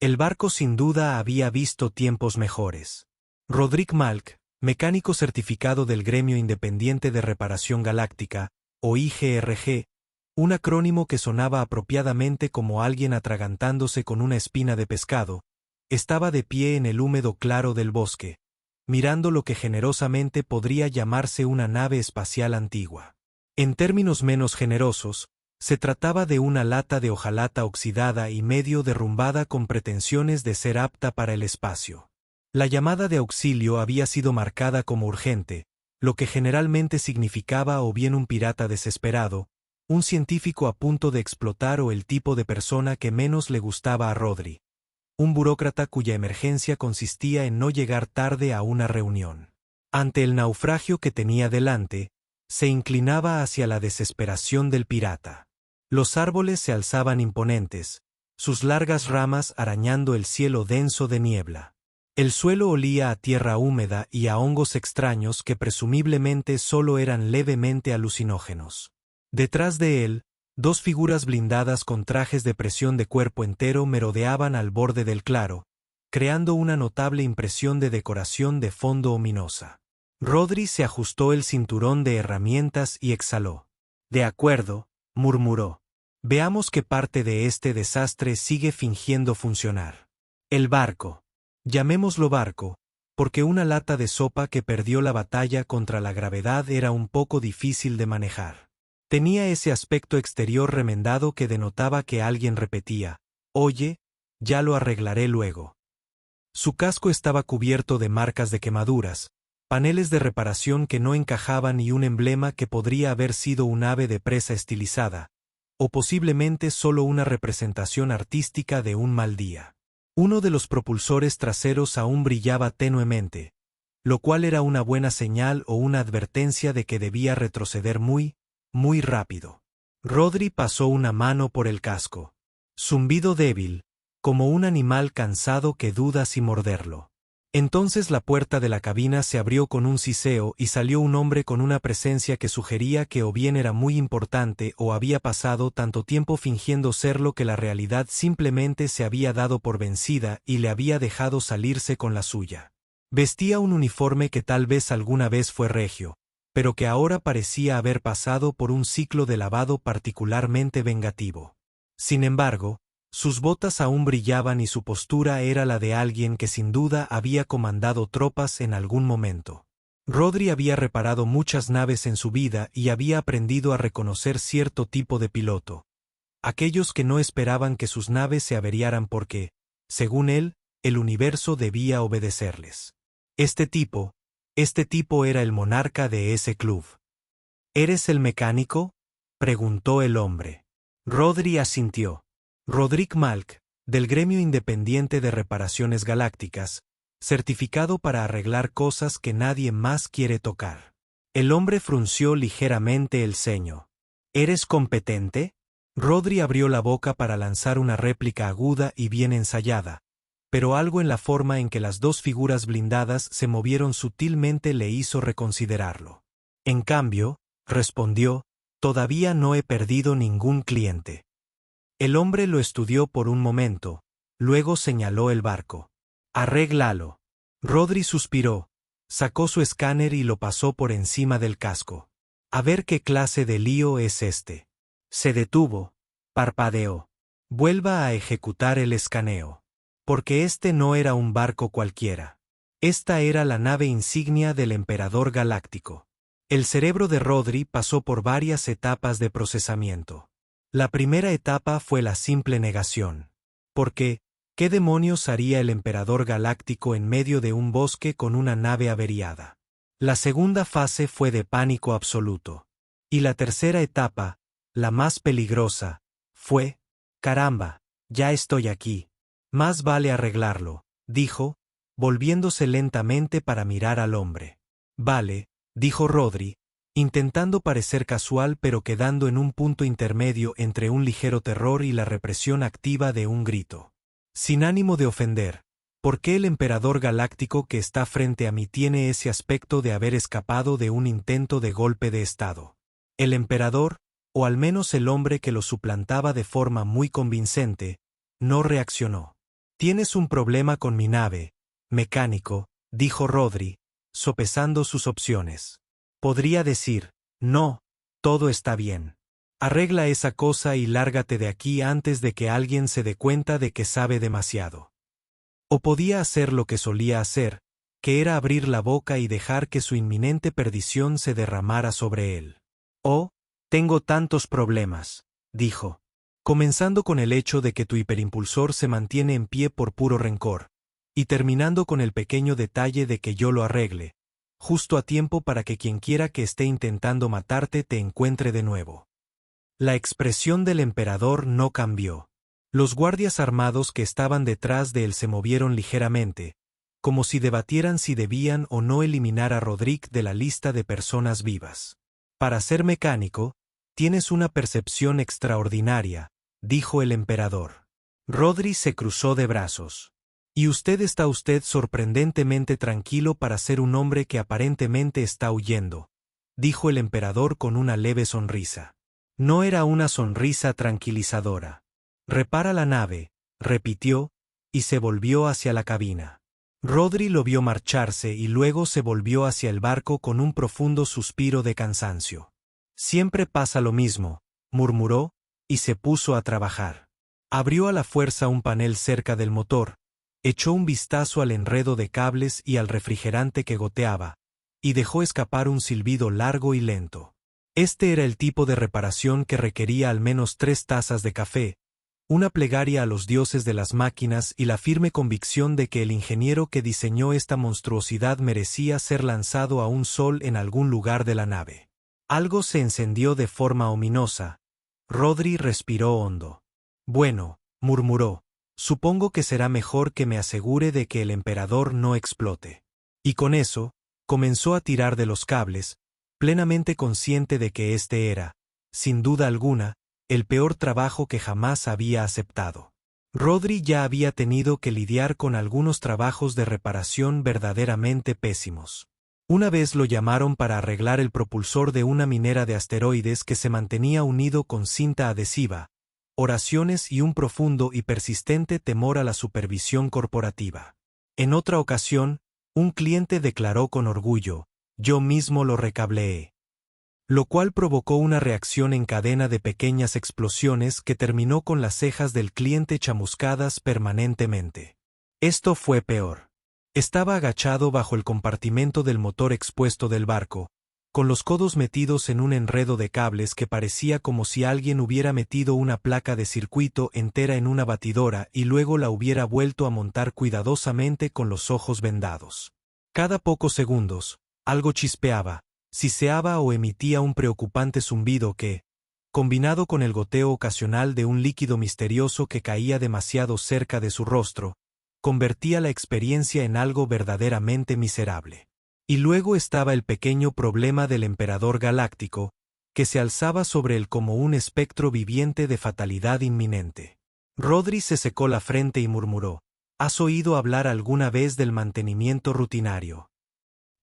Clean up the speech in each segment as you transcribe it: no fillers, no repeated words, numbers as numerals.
El barco sin duda había visto tiempos mejores. Roderick Malk, mecánico certificado del Gremio Independiente de Reparación Galáctica, o IGRG, un acrónimo que sonaba apropiadamente como alguien atragantándose con una espina de pescado, estaba de pie en el húmedo claro del bosque, mirando lo que generosamente podría llamarse una nave espacial antigua. En términos menos generosos, se trataba de una lata de hojalata oxidada y medio derrumbada con pretensiones de ser apta para el espacio. La llamada de auxilio había sido marcada como urgente, lo que generalmente significaba o bien un pirata desesperado, un científico a punto de explotar o el tipo de persona que menos le gustaba a Rodri, un burócrata cuya emergencia consistía en no llegar tarde a una reunión. Ante el naufragio que tenía delante, se inclinaba hacia la desesperación del pirata. Los árboles se alzaban imponentes, sus largas ramas arañando el cielo denso de niebla. El suelo olía a tierra húmeda y a hongos extraños que presumiblemente solo eran levemente alucinógenos. Detrás de él, dos figuras blindadas con trajes de presión de cuerpo entero merodeaban al borde del claro, creando una notable impresión de decoración de fondo ominosa. Rodri se ajustó el cinturón de herramientas y exhaló. «De acuerdo», murmuró. «Veamos qué parte de este desastre sigue fingiendo funcionar. El barco. Llamémoslo barco, porque una lata de sopa que perdió la batalla contra la gravedad era un poco difícil de manejar. Tenía ese aspecto exterior remendado que denotaba que alguien repetía, «Oye, ya lo arreglaré luego». Su casco estaba cubierto de marcas de quemaduras, paneles de reparación que no encajaban y un emblema que podría haber sido un ave de presa estilizada, o posiblemente solo una representación artística de un mal día. Uno de los propulsores traseros aún brillaba tenuemente, lo cual era una buena señal o una advertencia de que debía retroceder muy rápido. Rodri pasó una mano por el casco. Zumbido débil, como un animal cansado que duda si morderlo. Entonces la puerta de la cabina se abrió con un siseo y salió un hombre con una presencia que sugería que o bien era muy importante o había pasado tanto tiempo fingiendo serlo que la realidad simplemente se había dado por vencida y le había dejado salirse con la suya. Vestía un uniforme que tal vez alguna vez fue regio, pero que ahora parecía haber pasado por un ciclo de lavado particularmente vengativo. Sin embargo, sus botas aún brillaban y su postura era la de alguien que sin duda había comandado tropas en algún momento. Rodri había reparado muchas naves en su vida y había aprendido a reconocer cierto tipo de piloto. Aquellos que no esperaban que sus naves se averiaran porque, según él, el universo debía obedecerles. Este tipo era el monarca de ese club. ¿Eres el mecánico?, preguntó el hombre. Rodri asintió. Roderick Malk, del Gremio Independiente de Reparaciones Galácticas, certificado para arreglar cosas que nadie más quiere tocar. El hombre frunció ligeramente el ceño. ¿Eres competente? Rodri abrió la boca para lanzar una réplica aguda y bien ensayada, pero algo en la forma en que las dos figuras blindadas se movieron sutilmente le hizo reconsiderarlo. En cambio, respondió, todavía no he perdido ningún cliente. El hombre lo estudió por un momento, luego señaló el barco. Arréglalo. Rodri suspiró, sacó su escáner y lo pasó por encima del casco. A ver qué clase de lío es este. Se detuvo, parpadeó. Vuelva a ejecutar el escaneo. Porque este no era un barco cualquiera. Esta era la nave insignia del Emperador Galáctico. El cerebro de Rodri pasó por varias etapas de procesamiento. La primera etapa fue la simple negación. Porque, ¿qué demonios haría el Emperador Galáctico en medio de un bosque con una nave averiada? La segunda fase fue de pánico absoluto. Y la tercera etapa, la más peligrosa, fue, caramba, ya estoy aquí. Más vale arreglarlo, dijo, volviéndose lentamente para mirar al hombre. Vale, dijo Rodri, intentando parecer casual pero quedando en un punto intermedio entre un ligero terror y la represión activa de un grito. Sin ánimo de ofender, ¿por qué el Emperador Galáctico que está frente a mí tiene ese aspecto de haber escapado de un intento de golpe de Estado? El Emperador, o al menos el hombre que lo suplantaba de forma muy convincente, no reaccionó. Tienes un problema con mi nave, mecánico, dijo Rodri, sopesando sus opciones. Podría decir, no, todo está bien. Arregla esa cosa y lárgate de aquí antes de que alguien se dé cuenta de que sabe demasiado. O podía hacer lo que solía hacer, que era abrir la boca y dejar que su inminente perdición se derramara sobre él. Oh, tengo tantos problemas, dijo. Comenzando con el hecho de que tu hiperimpulsor se mantiene en pie por puro rencor, y terminando con el pequeño detalle de que yo lo arregle, justo a tiempo para que quienquiera que esté intentando matarte te encuentre de nuevo. La expresión del emperador no cambió. Los guardias armados que estaban detrás de él se movieron ligeramente, como si debatieran si debían o no eliminar a Rodrik de la lista de personas vivas. Para ser mecánico, tienes una percepción extraordinaria, dijo el emperador. Rodri se cruzó de brazos. Y usted está sorprendentemente tranquilo para ser un hombre que aparentemente está huyendo, dijo el emperador con una leve sonrisa. No era una sonrisa tranquilizadora. Repara la nave, repitió, y se volvió hacia la cabina. Rodri lo vio marcharse y luego se volvió hacia el barco con un profundo suspiro de cansancio. Siempre pasa lo mismo, murmuró, y se puso a trabajar. Abrió a la fuerza un panel cerca del motor, echó un vistazo al enredo de cables y al refrigerante que goteaba, y dejó escapar un silbido largo y lento. Este era el tipo de reparación que requería al menos 3 tazas de café, una plegaria a los dioses de las máquinas y la firme convicción de que el ingeniero que diseñó esta monstruosidad merecía ser lanzado a un sol en algún lugar de la nave. Algo se encendió de forma ominosa. Rodri respiró hondo. Bueno, murmuró, supongo que será mejor que me asegure de que el emperador no explote. Y con eso, comenzó a tirar de los cables, plenamente consciente de que este era, sin duda alguna, el peor trabajo que jamás había aceptado. Rodri ya había tenido que lidiar con algunos trabajos de reparación verdaderamente pésimos. Una vez lo llamaron para arreglar el propulsor de una minera de asteroides que se mantenía unido con cinta adhesiva, oraciones y un profundo y persistente temor a la supervisión corporativa. En otra ocasión, un cliente declaró con orgullo, yo mismo lo recableé. Lo cual provocó una reacción en cadena de pequeñas explosiones que terminó con las cejas del cliente chamuscadas permanentemente. Esto fue peor. Estaba agachado bajo el compartimento del motor expuesto del barco, con los codos metidos en un enredo de cables que parecía como si alguien hubiera metido una placa de circuito entera en una batidora y luego la hubiera vuelto a montar cuidadosamente con los ojos vendados. Cada pocos segundos, algo chispeaba, siseaba o emitía un preocupante zumbido que, combinado con el goteo ocasional de un líquido misterioso que caía demasiado cerca de su rostro, convertía la experiencia en algo verdaderamente miserable. Y luego estaba el pequeño problema del emperador galáctico, que se alzaba sobre él como un espectro viviente de fatalidad inminente. Rodri se secó la frente y murmuró, ¿has oído hablar alguna vez del mantenimiento rutinario?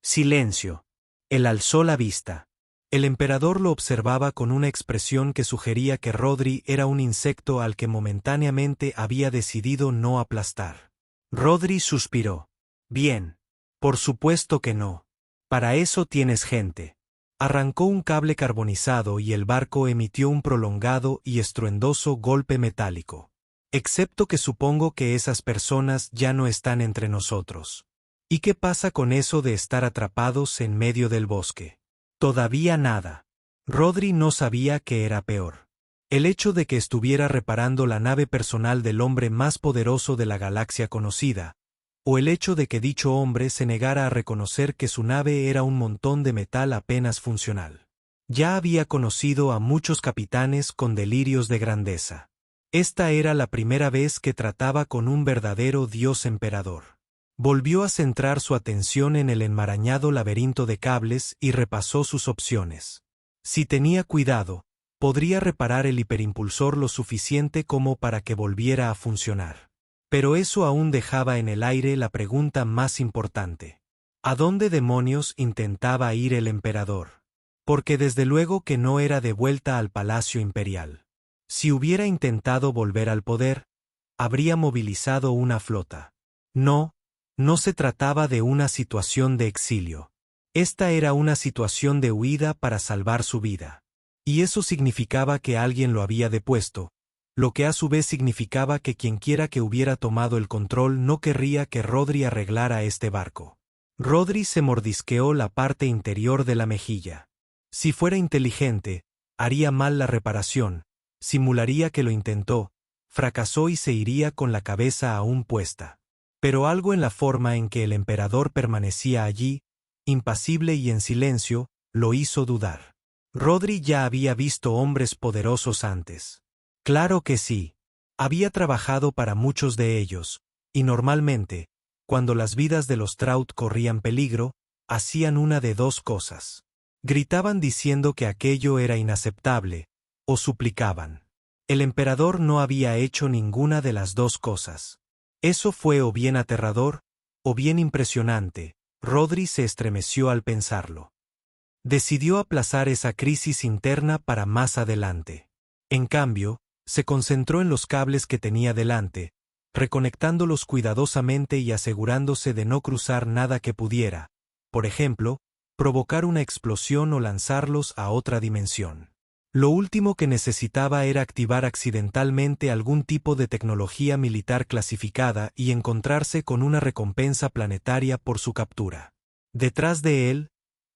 Silencio. Él alzó la vista. El emperador lo observaba con una expresión que sugería que Rodri era un insecto al que momentáneamente había decidido no aplastar. Rodri suspiró. Bien. Por supuesto que no. Para eso tienes gente. Arrancó un cable carbonizado y el barco emitió un prolongado y estruendoso golpe metálico. Excepto que supongo que esas personas ya no están entre nosotros. ¿Y qué pasa con eso de estar atrapados en medio del bosque? Todavía nada. Rodri no sabía qué era peor. El hecho de que estuviera reparando la nave personal del hombre más poderoso de la galaxia conocida, o el hecho de que dicho hombre se negara a reconocer que su nave era un montón de metal apenas funcional. Ya había conocido a muchos capitanes con delirios de grandeza. Esta era la primera vez que trataba con un verdadero dios emperador. Volvió a centrar su atención en el enmarañado laberinto de cables y repasó sus opciones. Si tenía cuidado, podría reparar el hiperimpulsor lo suficiente como para que volviera a funcionar. Pero eso aún dejaba en el aire la pregunta más importante. ¿A dónde demonios intentaba ir el emperador? Porque desde luego que no era de vuelta al Palacio Imperial. Si hubiera intentado volver al poder, habría movilizado una flota. No, no se trataba de una situación de exilio. Esta era una situación de huida para salvar su vida. Y eso significaba que alguien lo había depuesto, lo que a su vez significaba que quienquiera que hubiera tomado el control no querría que Rodri arreglara este barco. Rodri se mordisqueó la parte interior de la mejilla. Si fuera inteligente, haría mal la reparación, simularía que lo intentó, fracasó y se iría con la cabeza aún puesta. Pero algo en la forma en que el emperador permanecía allí, impasible y en silencio, lo hizo dudar. Rodri ya había visto hombres poderosos antes. Claro que sí. Había trabajado para muchos de ellos, y normalmente, cuando las vidas de los Trout corrían peligro, hacían una de dos cosas. Gritaban diciendo que aquello era inaceptable, o suplicaban. El emperador no había hecho ninguna de las dos cosas. Eso fue o bien aterrador, o bien impresionante. Rodri se estremeció al pensarlo. Decidió aplazar esa crisis interna para más adelante. En cambio, se concentró en los cables que tenía delante, reconectándolos cuidadosamente y asegurándose de no cruzar nada que pudiera, por ejemplo, provocar una explosión o lanzarlos a otra dimensión. Lo último que necesitaba era activar accidentalmente algún tipo de tecnología militar clasificada y encontrarse con una recompensa planetaria por su captura. Detrás de él,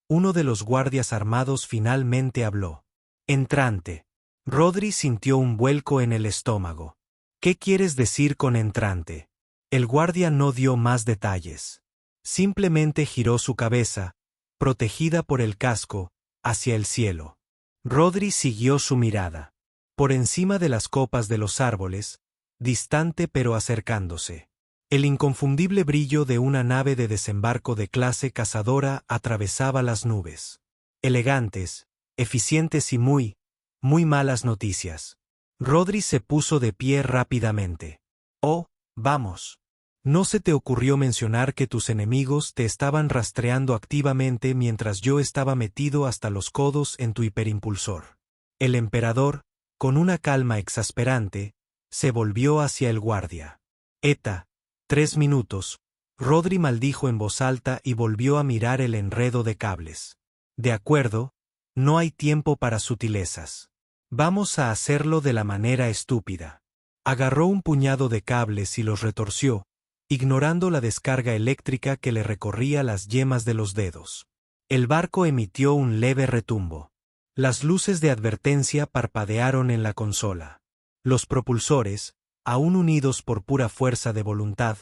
uno de los guardias armados finalmente habló. Entrante. Rodri sintió un vuelco en el estómago. ¿Qué quieres decir con entrante? El guardia no dio más detalles. Simplemente giró su cabeza, protegida por el casco, hacia el cielo. Rodri siguió su mirada. Por encima de las copas de los árboles, distante pero acercándose. El inconfundible brillo de una nave de desembarco de clase cazadora atravesaba las nubes. Elegantes, eficientes y muy malas noticias. Rodri se puso de pie rápidamente. Oh, vamos. ¿No se te ocurrió mencionar que tus enemigos te estaban rastreando activamente mientras yo estaba metido hasta los codos en tu hiperimpulsor? El emperador, con una calma exasperante, se volvió hacia el guardia. Eta, 3 minutos. Rodri maldijo en voz alta y volvió a mirar el enredo de cables. De acuerdo, no hay tiempo para sutilezas. Vamos a hacerlo de la manera estúpida. Agarró un puñado de cables y los retorció, ignorando la descarga eléctrica que le recorría las yemas de los dedos. El barco emitió un leve retumbo. Las luces de advertencia parpadearon en la consola. Los propulsores, aún unidos por pura fuerza de voluntad,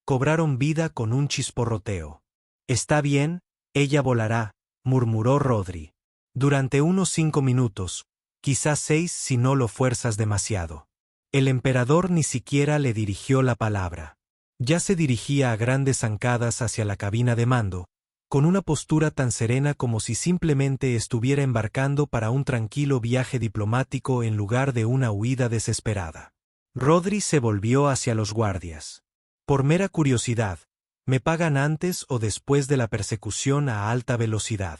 cobraron vida con un chisporroteo. Está bien, ella volará, murmuró Rodri. Durante unos 5 minutos, quizás 6 si no lo fuerzas demasiado. El emperador ni siquiera le dirigió la palabra. Ya se dirigía a grandes zancadas hacia la cabina de mando, con una postura tan serena como si simplemente estuviera embarcando para un tranquilo viaje diplomático en lugar de una huida desesperada. Rodri se volvió hacia los guardias. Por mera curiosidad, ¿me pagan antes o después de la persecución a alta velocidad?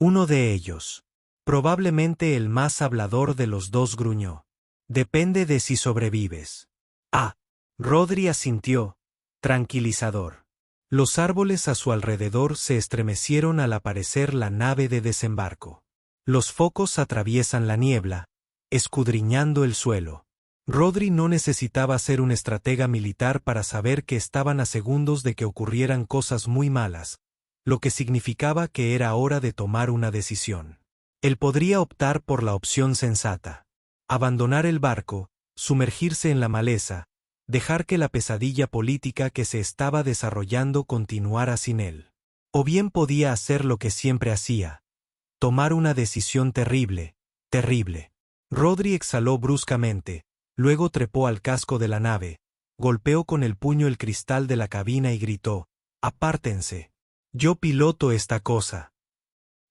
Uno de ellos, probablemente el más hablador de los dos, gruñó. Depende de si sobrevives. Ah. Rodri asintió, tranquilizador. Los árboles a su alrededor se estremecieron al aparecer la nave de desembarco. Los focos atraviesan la niebla, escudriñando el suelo. Rodri no necesitaba ser un estratega militar para saber que estaban a segundos de que ocurrieran cosas muy malas, lo que significaba que era hora de tomar una decisión. Él podría optar por la opción sensata. Abandonar el barco, sumergirse en la maleza, dejar que la pesadilla política que se estaba desarrollando continuara sin él. O bien podía hacer lo que siempre hacía, tomar una decisión terrible, terrible. Rodri exhaló bruscamente, luego trepó al casco de la nave, golpeó con el puño el cristal de la cabina y gritó, «Apártense. Yo piloto esta cosa».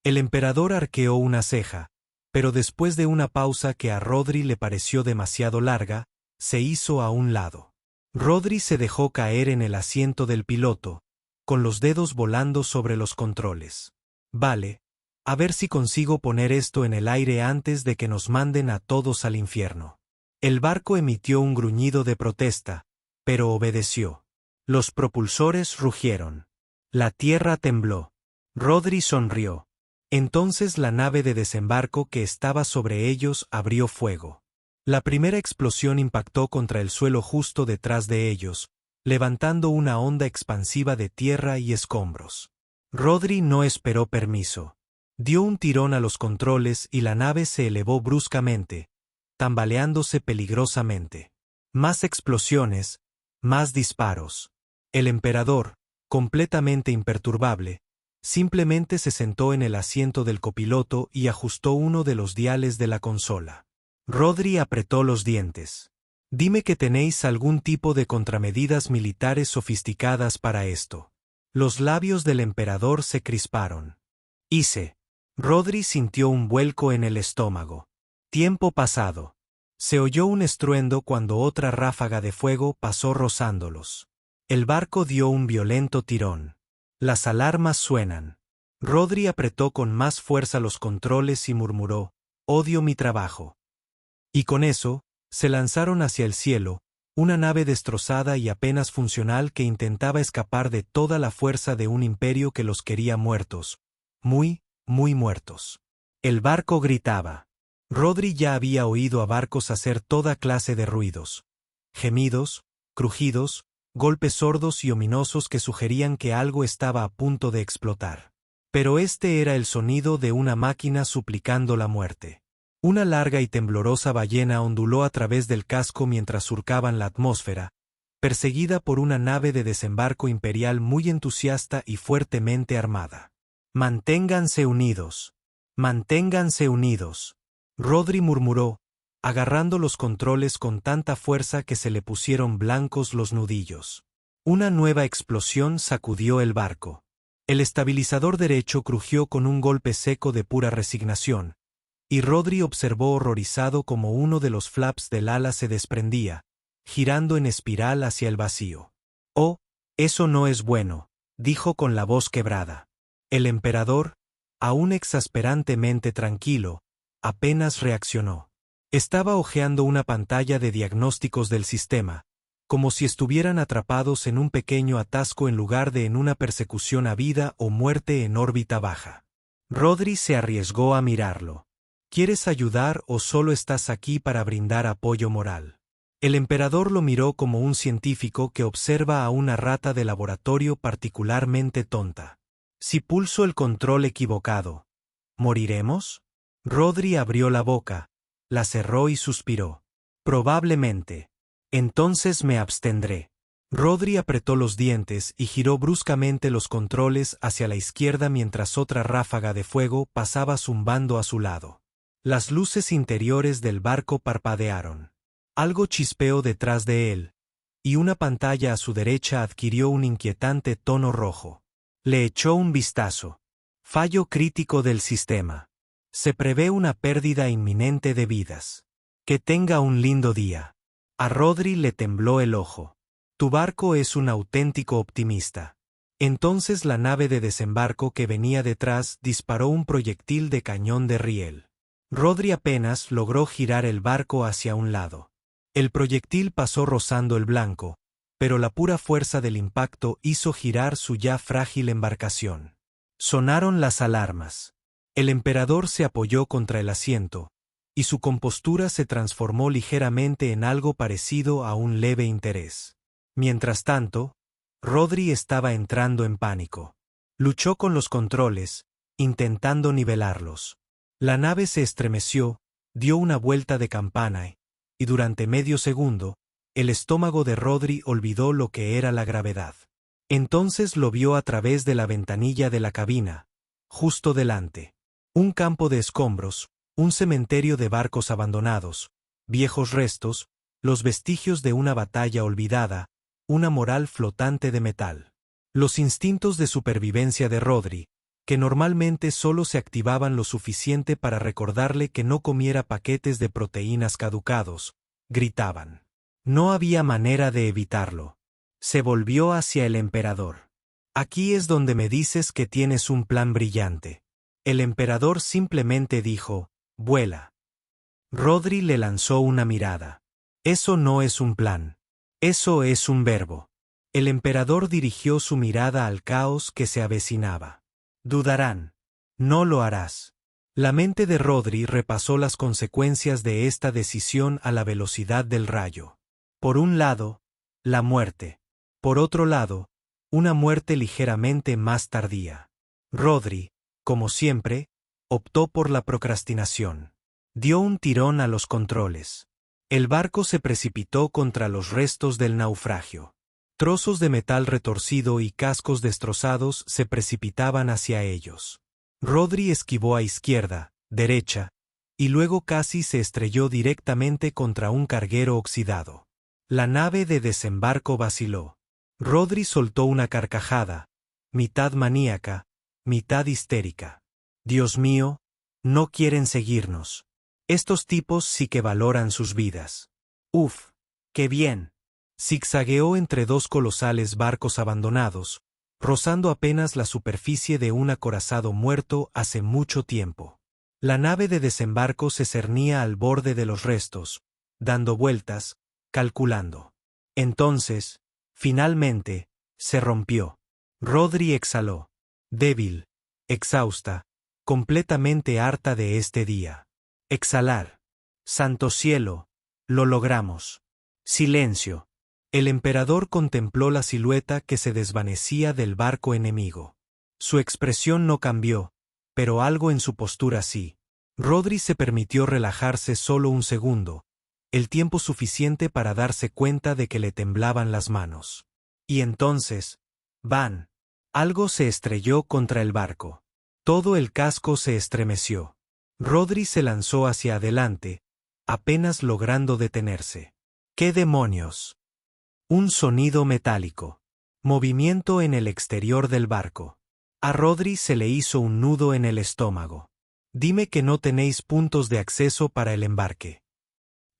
El emperador arqueó una ceja, pero después de una pausa que a Rodri le pareció demasiado larga, se hizo a un lado. Rodri se dejó caer en el asiento del piloto, con los dedos volando sobre los controles. Vale, a ver si consigo poner esto en el aire antes de que nos manden a todos al infierno. El barco emitió un gruñido de protesta, pero obedeció. Los propulsores rugieron. La tierra tembló. Rodri sonrió. Entonces la nave de desembarco que estaba sobre ellos abrió fuego. La primera explosión impactó contra el suelo justo detrás de ellos, levantando una onda expansiva de tierra y escombros. Rodri no esperó permiso. Dio un tirón a los controles y la nave se elevó bruscamente, tambaleándose peligrosamente. Más explosiones, más disparos. El emperador, completamente imperturbable, simplemente se sentó en el asiento del copiloto y ajustó uno de los diales de la consola. Rodri apretó los dientes. Dime que tenéis algún tipo de contramedidas militares sofisticadas para esto. Los labios del emperador se crisparon. Hice. Rodri sintió un vuelco en el estómago. Tiempo pasado. Se oyó un estruendo cuando otra ráfaga de fuego pasó rozándolos. El barco dio un violento tirón. Las alarmas suenan. Rodri apretó con más fuerza los controles y murmuró: «Odio mi trabajo». Y con eso, se lanzaron hacia el cielo, una nave destrozada y apenas funcional que intentaba escapar de toda la fuerza de un imperio que los quería muertos. Muy, muy muertos. El barco gritaba. Rodri ya había oído a barcos hacer toda clase de ruidos. Gemidos, crujidos, golpes sordos y ominosos que sugerían que algo estaba a punto de explotar. Pero este era el sonido de una máquina suplicando la muerte. Una larga y temblorosa ballena onduló a través del casco mientras surcaban la atmósfera, perseguida por una nave de desembarco imperial muy entusiasta y fuertemente armada. «Manténganse unidos. Manténganse unidos», Rodri murmuró, agarrando los controles con tanta fuerza que se le pusieron blancos los nudillos. Una nueva explosión sacudió el barco. El estabilizador derecho crujió con un golpe seco de pura resignación, y Rodri observó horrorizado como uno de los flaps del ala se desprendía, girando en espiral hacia el vacío. «Oh, eso no es bueno», dijo con la voz quebrada. El emperador, aún exasperantemente tranquilo, apenas reaccionó. Estaba hojeando una pantalla de diagnósticos del sistema, como si estuvieran atrapados en un pequeño atasco en lugar de en una persecución a vida o muerte en órbita baja. Rodri se arriesgó a mirarlo. ¿Quieres ayudar o solo estás aquí para brindar apoyo moral? El emperador lo miró como un científico que observa a una rata de laboratorio particularmente tonta. Si pulso el control equivocado, ¿moriremos? Rodri abrió la boca, la cerró y suspiró. Probablemente. Entonces me abstendré. Rodri apretó los dientes y giró bruscamente los controles hacia la izquierda mientras otra ráfaga de fuego pasaba zumbando a su lado. Las luces interiores del barco parpadearon. Algo chispeó detrás de él, y una pantalla a su derecha adquirió un inquietante tono rojo. Le echó un vistazo. Fallo crítico del sistema. Se prevé una pérdida inminente de vidas. Que tenga un lindo día. A Rodri le tembló el ojo. Tu barco es un auténtico optimista. Entonces la nave de desembarco que venía detrás disparó un proyectil de cañón de riel. Rodri apenas logró girar el barco hacia un lado. El proyectil pasó rozando el blanco, pero la pura fuerza del impacto hizo girar su ya frágil embarcación. Sonaron las alarmas. El emperador se apoyó contra el asiento, y su compostura se transformó ligeramente en algo parecido a un leve interés. Mientras tanto, Rodri estaba entrando en pánico. Luchó con los controles, intentando nivelarlos. La nave se estremeció, dio una vuelta de campana y durante medio segundo, el estómago de Rodri olvidó lo que era la gravedad. Entonces lo vio a través de la ventanilla de la cabina, justo delante. Un campo de escombros, un cementerio de barcos abandonados, viejos restos, los vestigios de una batalla olvidada, una moral flotante de metal. Los instintos de supervivencia de Rodri, que normalmente solo se activaban lo suficiente para recordarle que no comiera paquetes de proteínas caducados, gritaban. No había manera de evitarlo. Se volvió hacia el emperador. Aquí es donde me dices que tienes un plan brillante. El emperador simplemente dijo, vuela. Rodri le lanzó una mirada. Eso no es un plan. Eso es un verbo. El emperador dirigió su mirada al caos que se avecinaba. Dudarán. No lo harás. La mente de Rodri repasó las consecuencias de esta decisión a la velocidad del rayo. Por un lado, la muerte. Por otro lado, una muerte ligeramente más tardía. Rodri, como siempre, optó por la procrastinación. Dio un tirón a los controles. El barco se precipitó contra los restos del naufragio. Trozos de metal retorcido y cascos destrozados se precipitaban hacia ellos. Rodri esquivó a izquierda, derecha, y luego casi se estrelló directamente contra un carguero oxidado. La nave de desembarco vaciló. Rodri soltó una carcajada, mitad maníaca, mitad histérica. Dios mío, no quieren seguirnos. Estos tipos sí que valoran sus vidas. Uf, qué bien. Zigzagueó entre dos colosales barcos abandonados, rozando apenas la superficie de un acorazado muerto hace mucho tiempo. La nave de desembarco se cernía al borde de los restos, dando vueltas, calculando. Entonces, finalmente, se rompió. Rodri exhaló, débil, exhausta, completamente harta de este día. Exhalar. Santo cielo, lo logramos. Silencio. El emperador contempló la silueta que se desvanecía del barco enemigo. Su expresión no cambió, pero algo en su postura sí. Rodri se permitió relajarse solo un segundo, el tiempo suficiente para darse cuenta de que le temblaban las manos. Y entonces, ¡bam! Algo se estrelló contra el barco. Todo el casco se estremeció. Rodri se lanzó hacia adelante, apenas logrando detenerse. ¡Qué demonios! Un sonido metálico. Movimiento en el exterior del barco. A Rodri se le hizo un nudo en el estómago. Dime que no tenéis puntos de acceso para el embarque.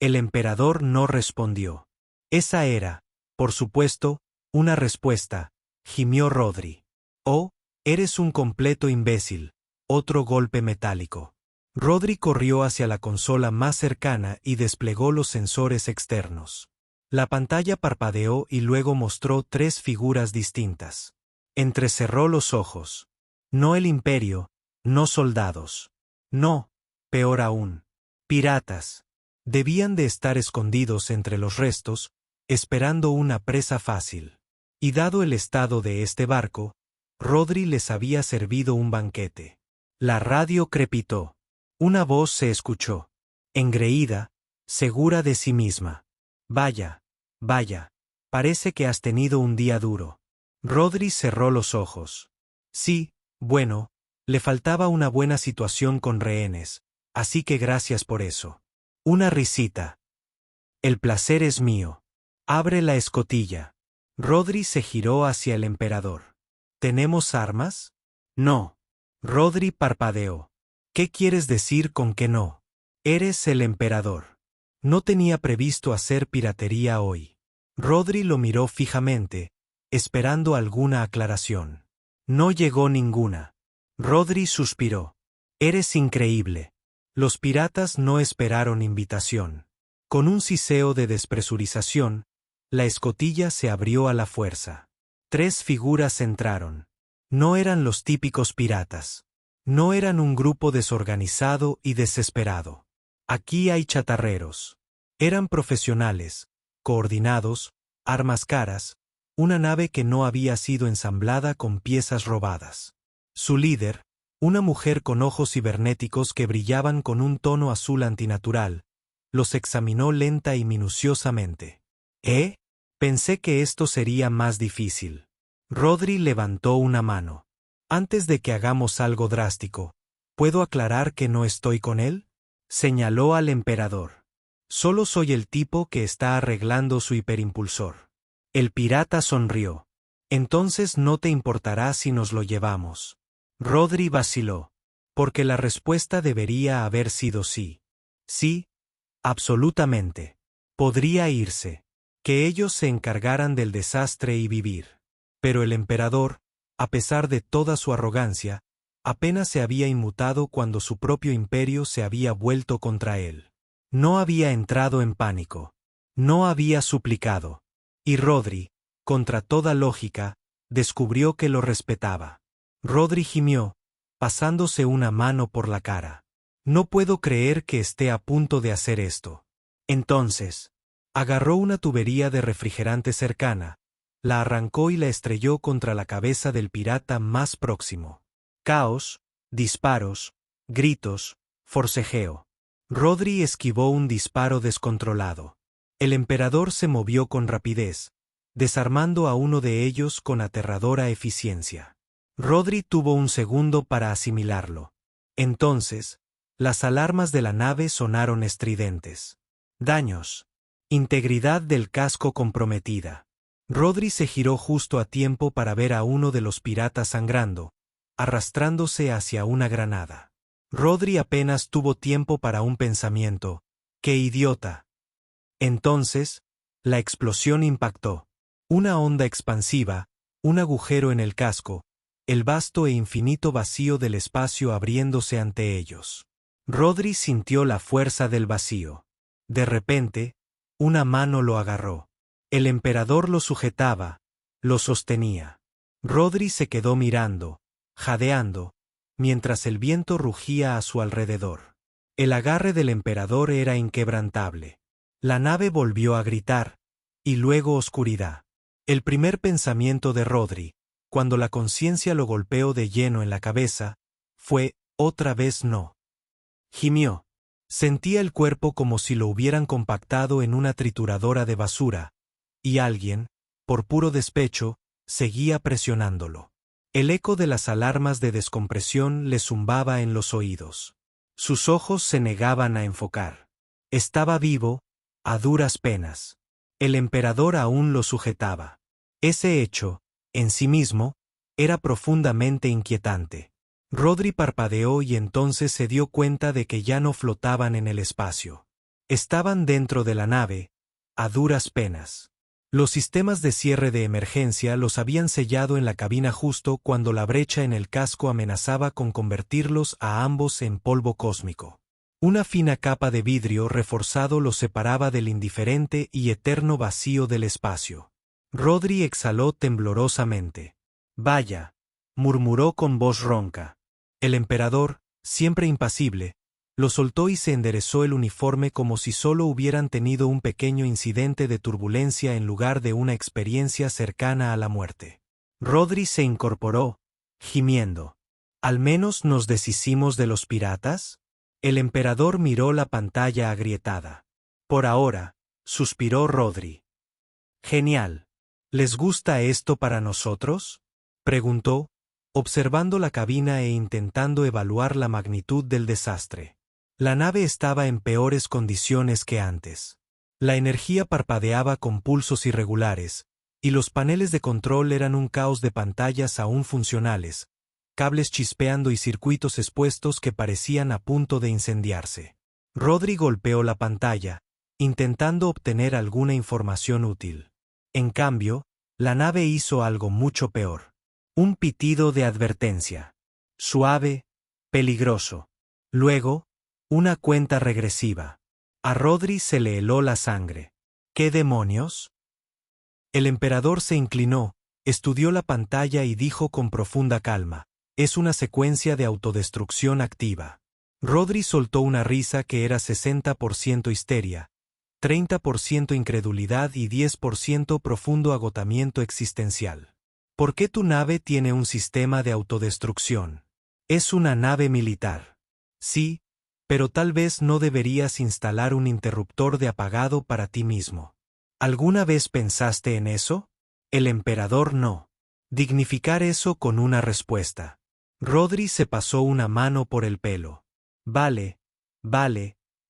El emperador no respondió. Esa era, por supuesto, una respuesta, gimió Rodri. Oh, eres un completo imbécil. Otro golpe metálico. Rodri corrió hacia la consola más cercana y desplegó los sensores externos. La pantalla parpadeó y luego mostró tres figuras distintas. Entrecerró los ojos. No el imperio, no soldados. No, peor aún, piratas. Debían de estar escondidos entre los restos, esperando una presa fácil. Y dado el estado de este barco, Rodri les había servido un banquete. La radio crepitó. Una voz se escuchó. Engreída, segura de sí misma. Vaya, vaya, parece que has tenido un día duro. Rodri cerró los ojos. Sí, bueno, le faltaba una buena situación con rehenes, así que gracias por eso. Una risita. El placer es mío. Abre la escotilla. Rodri se giró hacia el emperador. ¿Tenemos armas? No. Rodri parpadeó. ¿Qué quieres decir con que no? Eres el emperador. No tenía previsto hacer piratería hoy. Rodri lo miró fijamente, esperando alguna aclaración. No llegó ninguna. Rodri suspiró. Eres increíble. Los piratas no esperaron invitación. Con un siseo de despresurización, la escotilla se abrió a la fuerza. Tres figuras entraron. No eran los típicos piratas. No eran un grupo desorganizado y desesperado. Aquí hay chatarreros. Eran profesionales, coordinados, armas caras, una nave que no había sido ensamblada con piezas robadas. Su líder, una mujer con ojos cibernéticos que brillaban con un tono azul antinatural, los examinó lenta y minuciosamente. Pensé que esto sería más difícil. Rodri levantó una mano. Antes de que hagamos algo drástico, ¿puedo aclarar que no estoy con él? Señaló al emperador. Solo soy el tipo que está arreglando su hiperimpulsor. El pirata sonrió. Entonces no te importará si nos lo llevamos. Rodri vaciló. Porque la respuesta debería haber sido sí. Sí, absolutamente. Podría irse. Que ellos se encargaran del desastre y vivir. Pero el emperador, a pesar de toda su arrogancia, apenas se había inmutado cuando su propio imperio se había vuelto contra él. No había entrado en pánico. No había suplicado. Y Rodri, contra toda lógica, descubrió que lo respetaba. Rodri gimió, pasándose una mano por la cara. No puedo creer que esté a punto de hacer esto. Entonces, agarró una tubería de refrigerante cercana, la arrancó y la estrelló contra la cabeza del pirata más próximo. Caos, disparos, gritos, forcejeo. Rodri esquivó un disparo descontrolado. El emperador se movió con rapidez, desarmando a uno de ellos con aterradora eficiencia. Rodri tuvo un segundo para asimilarlo. Entonces, las alarmas de la nave sonaron estridentes. Daños. Integridad del casco comprometida. Rodri se giró justo a tiempo para ver a uno de los piratas sangrando, arrastrándose hacia una granada. Rodri apenas tuvo tiempo para un pensamiento. ¡Qué idiota! Entonces, la explosión impactó. Una onda expansiva, un agujero en el casco, el vasto e infinito vacío del espacio abriéndose ante ellos. Rodri sintió la fuerza del vacío. De repente, una mano lo agarró. El emperador lo sujetaba, lo sostenía. Rodri se quedó mirando, jadeando, mientras el viento rugía a su alrededor. El agarre del emperador era inquebrantable. La nave volvió a gritar, y luego oscuridad. El primer pensamiento de Rodri, cuando la conciencia lo golpeó de lleno en la cabeza, fue, otra vez no. Gimió. Sentía el cuerpo como si lo hubieran compactado en una trituradora de basura, y alguien, por puro despecho, seguía presionándolo. El eco de las alarmas de descompresión le zumbaba en los oídos. Sus ojos se negaban a enfocar. Estaba vivo, a duras penas. El emperador aún lo sujetaba. Ese hecho, en sí mismo, era profundamente inquietante. Rodri parpadeó y entonces se dio cuenta de que ya no flotaban en el espacio. Estaban dentro de la nave, a duras penas. Los sistemas de cierre de emergencia los habían sellado en la cabina justo cuando la brecha en el casco amenazaba con convertirlos a ambos en polvo cósmico. Una fina capa de vidrio reforzado los separaba del indiferente y eterno vacío del espacio. Rodri exhaló temblorosamente. «Vaya», murmuró con voz ronca. El emperador, siempre impasible, lo soltó y se enderezó el uniforme como si solo hubieran tenido un pequeño incidente de turbulencia en lugar de una experiencia cercana a la muerte. Rodri se incorporó, gimiendo. ¿Al menos nos deshicimos de los piratas? El emperador miró la pantalla agrietada. Por ahora, suspiró Rodri. Genial. ¿Les gusta esto para nosotros?, preguntó, observando la cabina e intentando evaluar la magnitud del desastre. La nave estaba en peores condiciones que antes. La energía parpadeaba con pulsos irregulares, y los paneles de control eran un caos de pantallas aún funcionales, cables chispeando y circuitos expuestos que parecían a punto de incendiarse. Rodri golpeó la pantalla, intentando obtener alguna información útil. En cambio, la nave hizo algo mucho peor. Un pitido de advertencia. Suave, peligroso. Luego, una cuenta regresiva. A Rodri se le heló la sangre. ¿Qué demonios? El emperador se inclinó, estudió la pantalla y dijo con profunda calma: es una secuencia de autodestrucción activa. Rodri soltó una risa que era 60% histeria, 30% incredulidad y 10% profundo agotamiento existencial. ¿Por qué tu nave tiene un sistema de autodestrucción? Es una nave militar. Sí, pero tal vez no deberías instalar un interruptor de apagado para ti mismo. ¿Alguna vez pensaste en eso? El emperador no. Dignificar eso con una respuesta. Rodri se pasó una mano por el pelo. Vale,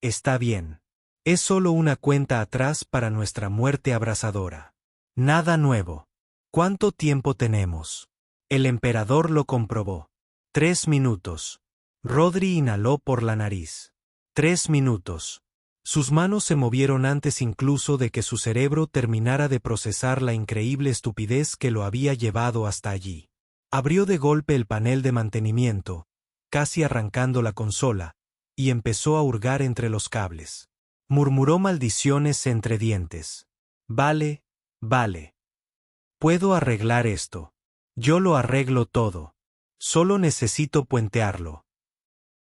está bien. Es solo una cuenta atrás para nuestra muerte abrasadora. Nada nuevo. ¿Cuánto tiempo tenemos? El emperador lo comprobó. 3 minutos. Rodri inhaló por la nariz. 3 minutos. Sus manos se movieron antes incluso de que su cerebro terminara de procesar la increíble estupidez que lo había llevado hasta allí. Abrió de golpe el panel de mantenimiento, casi arrancando la consola, y empezó a hurgar entre los cables. Murmuró maldiciones entre dientes. Vale, vale. Puedo arreglar esto. Yo lo arreglo todo. Solo necesito puentearlo.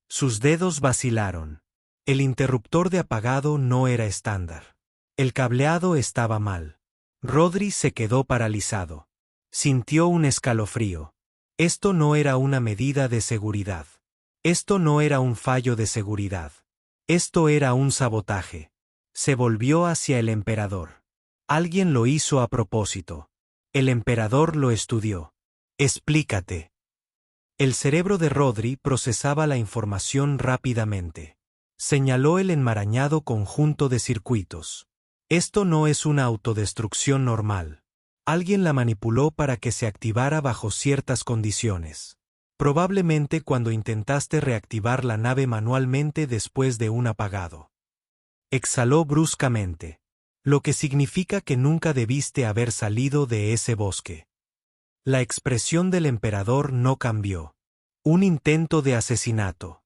Sus dedos vacilaron. El interruptor de apagado no era estándar. El cableado estaba mal. Rodri se quedó paralizado. Sintió un escalofrío. Esto no era una medida de seguridad. Esto no era un fallo de seguridad. Esto era un sabotaje. Se volvió hacia el emperador. Alguien lo hizo a propósito. El emperador lo estudió. Explícate. El cerebro de Rodri procesaba la información rápidamente. Señaló el enmarañado conjunto de circuitos. Esto no es una autodestrucción normal. Alguien la manipuló para que se activara bajo ciertas condiciones. Probablemente cuando intentaste reactivar la nave manualmente después de un apagado. Exhaló bruscamente. Lo que significa que nunca debiste haber salido de ese bosque. La expresión del emperador no cambió. Un intento de asesinato.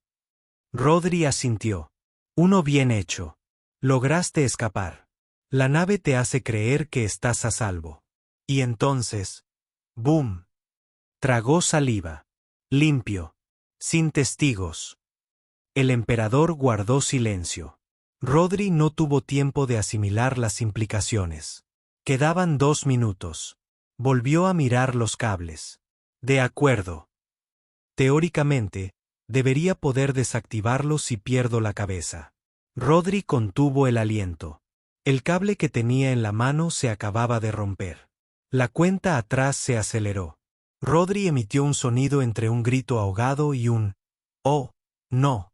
Rodri asintió. Uno bien hecho. Lograste escapar. La nave te hace creer que estás a salvo. Y entonces... ¡boom! Tragó saliva. Limpio. Sin testigos. El emperador guardó silencio. Rodri no tuvo tiempo de asimilar las implicaciones. Quedaban 2 minutos. Volvió a mirar los cables. De acuerdo. Teóricamente, debería poder desactivarlo si pierdo la cabeza. Rodri contuvo el aliento. El cable que tenía en la mano se acababa de romper. La cuenta atrás se aceleró. Rodri emitió un sonido entre un grito ahogado y un «Oh, no!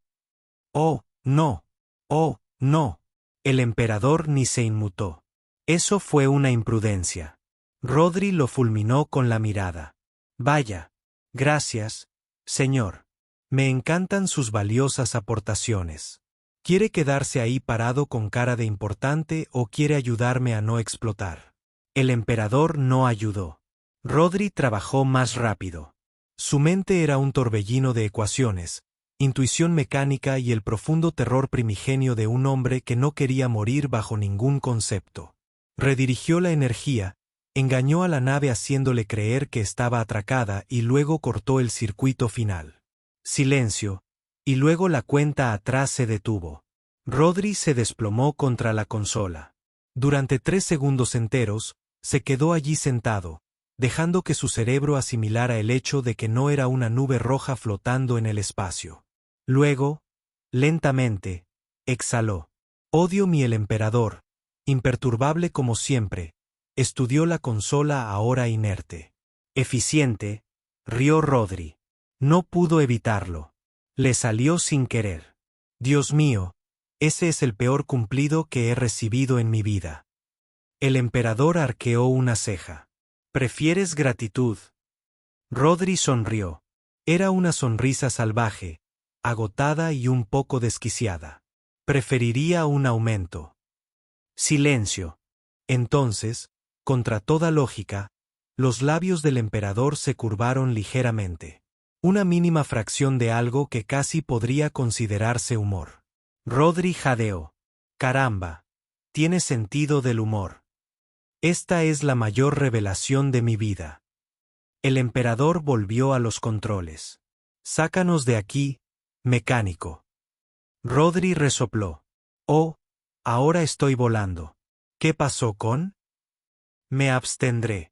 ¡Oh, no! ¡Oh, no!». El emperador ni se inmutó. Eso fue una imprudencia. Rodri lo fulminó con la mirada. Vaya. Gracias, señor. Me encantan sus valiosas aportaciones. ¿Quiere quedarse ahí parado con cara de importante o quiere ayudarme a no explotar? El emperador no ayudó. Rodri trabajó más rápido. Su mente era un torbellino de ecuaciones, intuición mecánica y el profundo terror primigenio de un hombre que no quería morir bajo ningún concepto. Redirigió la energía, engañó a la nave haciéndole creer que estaba atracada y luego cortó el circuito final. Silencio, y luego la cuenta atrás se detuvo. Rodri se desplomó contra la consola. Durante 3 segundos enteros, se quedó allí sentado, dejando que su cerebro asimilara el hecho de que no era una nube roja flotando en el espacio. Luego, lentamente, exhaló. Odio mi el emperador, imperturbable como siempre, estudió la consola ahora inerte. Eficiente, rió Rodri. No pudo evitarlo. Le salió sin querer. Dios mío, ese es el peor cumplido que he recibido en mi vida. El emperador arqueó una ceja. ¿Prefieres gratitud? Rodri sonrió. Era una sonrisa salvaje, agotada y un poco desquiciada. Preferiría un aumento. Silencio. Entonces, contra toda lógica, los labios del emperador se curvaron ligeramente. Una mínima fracción de algo que casi podría considerarse humor. Rodri jadeó. Caramba. Tiene sentido del humor. Esta es la mayor revelación de mi vida. El emperador volvió a los controles. Sácanos de aquí, mecánico. Rodri resopló. Oh, ahora estoy volando. ¿Qué pasó con? Me abstendré.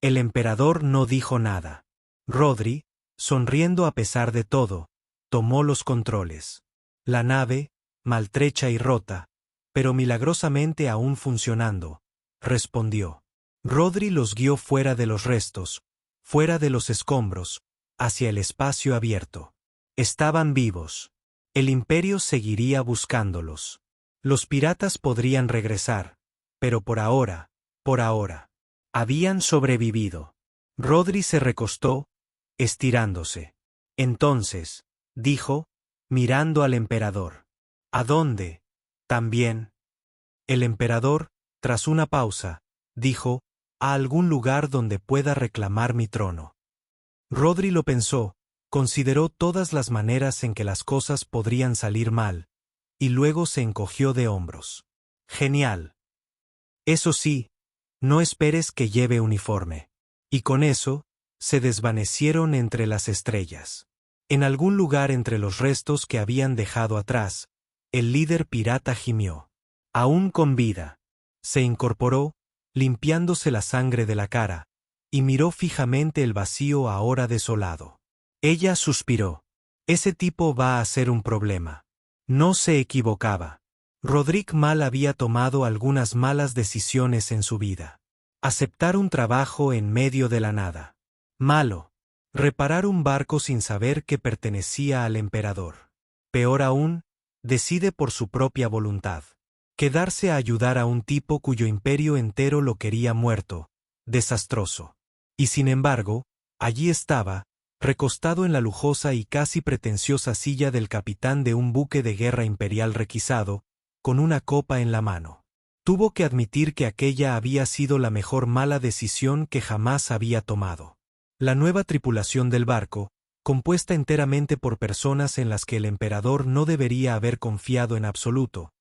El emperador no dijo nada. Rodri, sonriendo a pesar de todo, tomó los controles. La nave, maltrecha y rota, pero milagrosamente aún funcionando, respondió. Rodri los guió fuera de los restos, fuera de los escombros, hacia el espacio abierto. Estaban vivos. El imperio seguiría buscándolos. Los piratas podrían regresar, pero por ahora, habían sobrevivido. Rodri se recostó, estirándose. Entonces, dijo, mirando al emperador. ¿A dónde? También. El emperador, tras una pausa, dijo, a algún lugar donde pueda reclamar mi trono. Rodri lo pensó, consideró todas las maneras en que las cosas podrían salir mal, y luego se encogió de hombros. Genial. Eso sí, no esperes que lleve uniforme. Y con eso, se desvanecieron entre las estrellas. En algún lugar entre los restos que habían dejado atrás, el líder pirata gimió. Aún con vida. Se incorporó, limpiándose la sangre de la cara, y miró fijamente el vacío ahora desolado. Ella suspiró. Ese tipo va a ser un problema. No se equivocaba. Roderick Mal había tomado algunas malas decisiones en su vida. Aceptar un trabajo en medio de la nada. Malo. Reparar un barco sin saber que pertenecía al emperador. Peor aún, decide por su propia voluntad. Quedarse a ayudar a un tipo cuyo imperio entero lo quería muerto. Desastroso. Y sin embargo, allí estaba, recostado en la lujosa y casi pretenciosa silla del capitán de un buque de guerra imperial requisado, con una copa en la mano. Tuvo que admitir que aquella había sido la mejor mala decisión que jamás había tomado. La nueva tripulación del barco, compuesta enteramente por personas en las que el emperador no debería haber confiado en absoluto,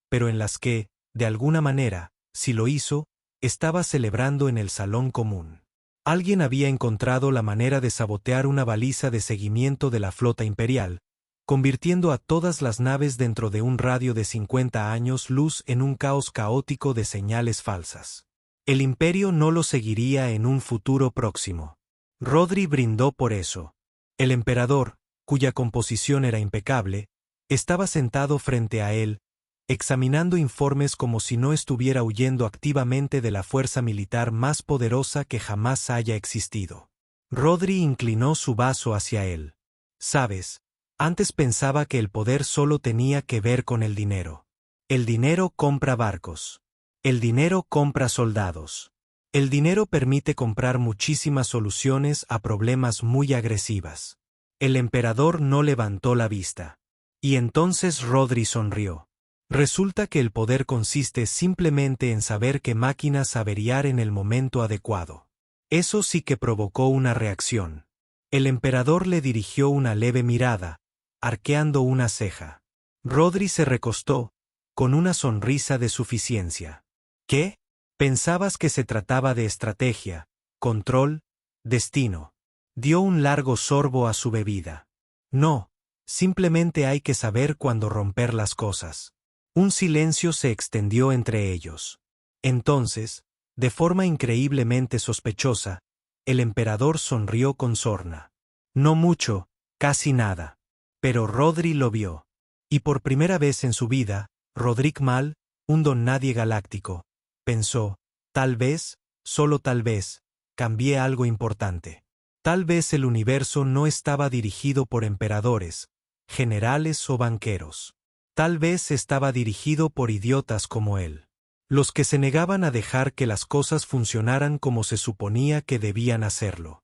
pero en las que, de alguna manera, si lo hizo, estaba celebrando en el salón común. Alguien había encontrado la manera de sabotear una baliza de seguimiento de la flota imperial, convirtiendo a todas las naves dentro de un radio de 50 años luz en un caos caótico de señales falsas. El imperio no lo seguiría en un futuro próximo. Rodri brindó por eso. El emperador, cuya composición era impecable, estaba sentado frente a él, examinando informes como si no estuviera huyendo activamente de la fuerza militar más poderosa que jamás haya existido. Rodri inclinó su vaso hacia él. Sabes, antes pensaba que el poder solo tenía que ver con el dinero. El dinero compra barcos. El dinero compra soldados. El dinero permite comprar muchísimas soluciones a problemas muy agresivas. El emperador no levantó la vista. Y entonces Rodri sonrió. Resulta que el poder consiste simplemente en saber qué máquinas averiar en el momento adecuado. Eso sí que provocó una reacción. El emperador le dirigió una leve mirada, arqueando una ceja. Rodri se recostó, con una sonrisa de suficiencia. ¿Qué? Pensabas que se trataba de estrategia, control, destino. Dio un largo sorbo a su bebida. No, simplemente hay que saber cuándo romper las cosas. Un silencio se extendió entre ellos. Entonces, de forma increíblemente sospechosa, el emperador sonrió con sorna. No mucho, casi nada. Pero Rodri lo vio. Y por primera vez en su vida, Roderick Mal, un don nadie galáctico, pensó, tal vez, solo tal vez, cambié algo importante. Tal vez el universo no estaba dirigido por emperadores, generales o banqueros. Tal vez estaba dirigido por idiotas como él. Los que se negaban a dejar que las cosas funcionaran como se suponía que debían hacerlo.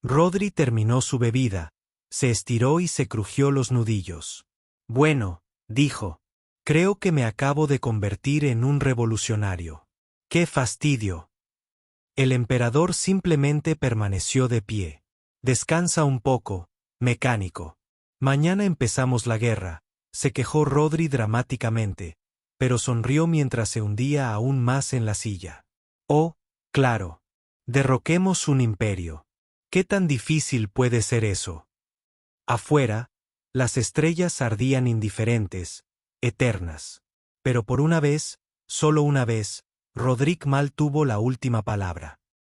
Rodri terminó su bebida, se estiró y se crujió los nudillos. Bueno, dijo, creo que me acabo de convertir en un revolucionario. ¡Qué fastidio! El emperador simplemente permaneció de pie. Descansa un poco, mecánico. Mañana empezamos la guerra. Se quejó Rodri dramáticamente, pero sonrió mientras se hundía aún más en la silla. Oh, claro. Derroquemos un imperio. ¿Qué tan difícil puede ser eso? Afuera, las estrellas ardían indiferentes, eternas. Pero por una vez, solo una vez, Roderick Mal tuvo la última palabra.